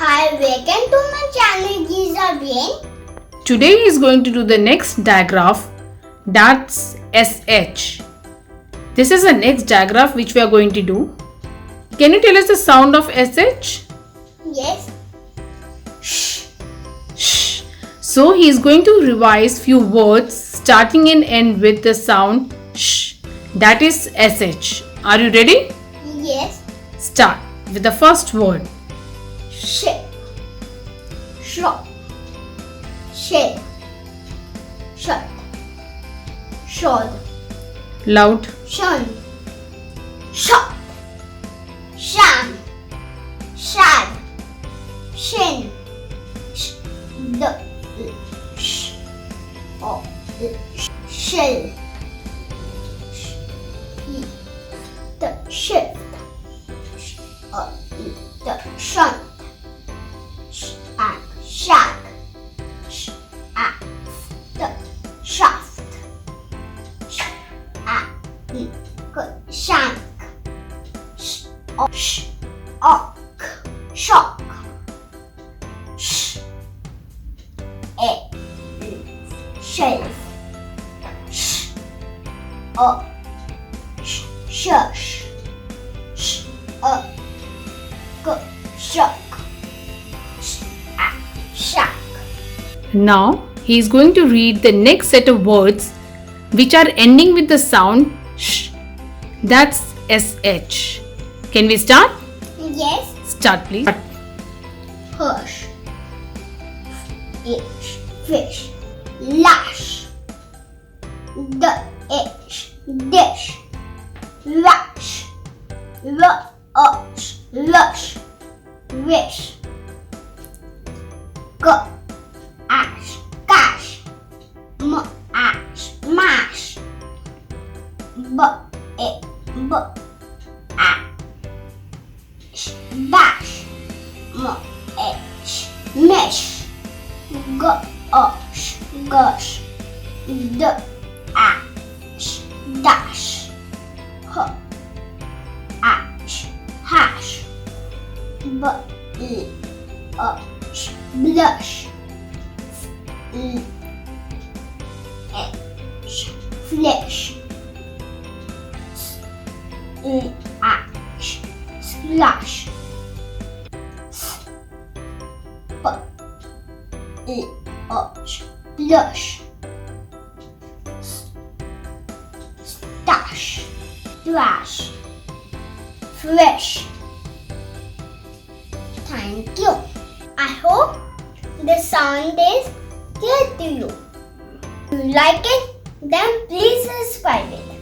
Hi, welcome to my channel Digraph. Today he is going to do the next digraph, that's SH. This is the next digraph which we are going to do. Can you tell us the sound of SH? Yes. Shh. Shh. So he is going to revise few words starting and end with the sound sh. That is SH. Are you ready? Yes. Start with the first word. Ship. Shop. Shade. Shut. Shod. Loud. Shun. Shot. Sham. Shad. Shin. The. Sh. O. Shell. The shift. The shunt. Shack. The shaft. Shank. Ock. Shock. Shelf. Shush. Shock. Shack. Now he is going to read the next set of words which are ending with the sound sh. That's SH. Can we start? Yes. Start please. Push. Itch. Fish. Lash. The itch. Dish. Rush. Rush. Lush. Wish. Go. Ash. Cash. Ash. Mash. Bash. Mesh. Gosh. Gush. Ash. Dash. Ash. Hash. Blush. Flesh. Ash. Splash. Blush. Stash. Thrash. Fresh. Thank you. I hope the sound is clear to you. If you like it, then please subscribe it.